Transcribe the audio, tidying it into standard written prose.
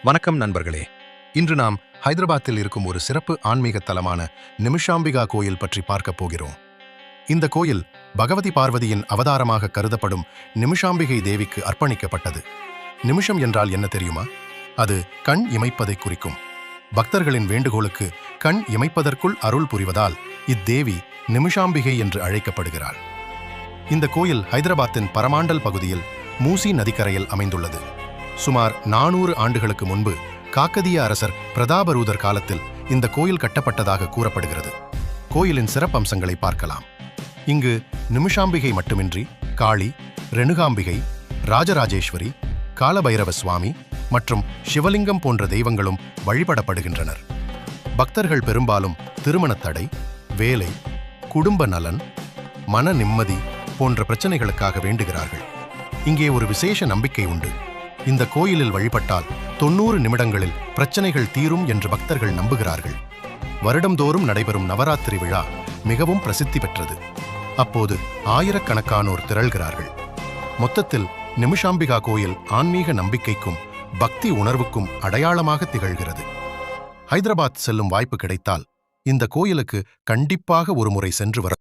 வணக்கம் நண்பர்களே. இன்று நாம் ஹைதராபாத்தில் இருக்கும் ஒரு சிறப்பு ஆன்மீக தலமான நிமிஷாம்பிகா கோயில் பற்றி பார்க்கப் போகிறோம். இந்த கோயில் பகவதி பார்வதியின் அவதாரமாக கருதப்படும் நிமிஷாம்பிகை தேவிக்கு அர்ப்பணிக்கப்பட்டது. நிமிஷம் என்றால் என்ன தெரியுமா? அது கண் இமைப்பதை குறிக்கும். பக்தர்களின் வேண்டுகோளுக்கு கண் இமைப்பதற்குள் அருள் புரிவதால் இத்தேவி நிமிஷாம்பிகை என்று அழைக்கப்படுகிறாள். இந்த கோயில் ஹைதராபாத்தின் பரமாண்டல் பகுதியில் மூசி நதிக்கரையில் அமைந்துள்ளது. சுமார் 400 ஆண்டுகளுக்கு முன்பு காக்கதிய அரசர் பிரதாபரூதர் காலத்தில் இந்த கோயில் கட்டப்பட்டதாக கூறப்படுகிறது. கோயிலின் சிறப்பம்சங்களை பார்க்கலாம். இங்கு நிமிஷாம்பிகை மட்டுமின்றி காளி, ரெணுகாம்பிகை, ராஜராஜேஸ்வரி, காலபைரவ சுவாமி மற்றும் சிவலிங்கம் போன்ற தெய்வங்களும் வழிபடப்படுகின்றனர். பக்தர்கள் பெரும்பாலும் திருமணத் தடை, வேலை, குடும்ப நலன், மன நிம்மதி போன்ற பிரச்சனைகளுக்காக வேண்டுகிறார்கள். இங்கே ஒரு விசேஷ நம்பிக்கை உண்டு. இந்த கோயிலில் வழிபட்டால் 90 நிமிடங்களில் பிரச்சனைகள் தீரும் என்று பக்தர்கள் நம்புகிறார்கள். வருடந்தோறும் நடைபெறும் நவராத்திரி விழா மிகவும் பிரசித்தி பெற்றது. அப்போது ஆயிரக்கணக்கானோர் திரள்கிறார்கள். மொத்தத்தில் நிமிஷாம்பிகா கோயில் ஆன்மீக நம்பிக்கைக்கும் பக்தி உணர்வுக்கும் அடையாளமாக திகழ்கிறது. ஹைதராபாத் செல்லும் வாய்ப்பு கிடைத்தால் இந்த கோயிலுக்கு கண்டிப்பாக ஒரு முறை சென்று வர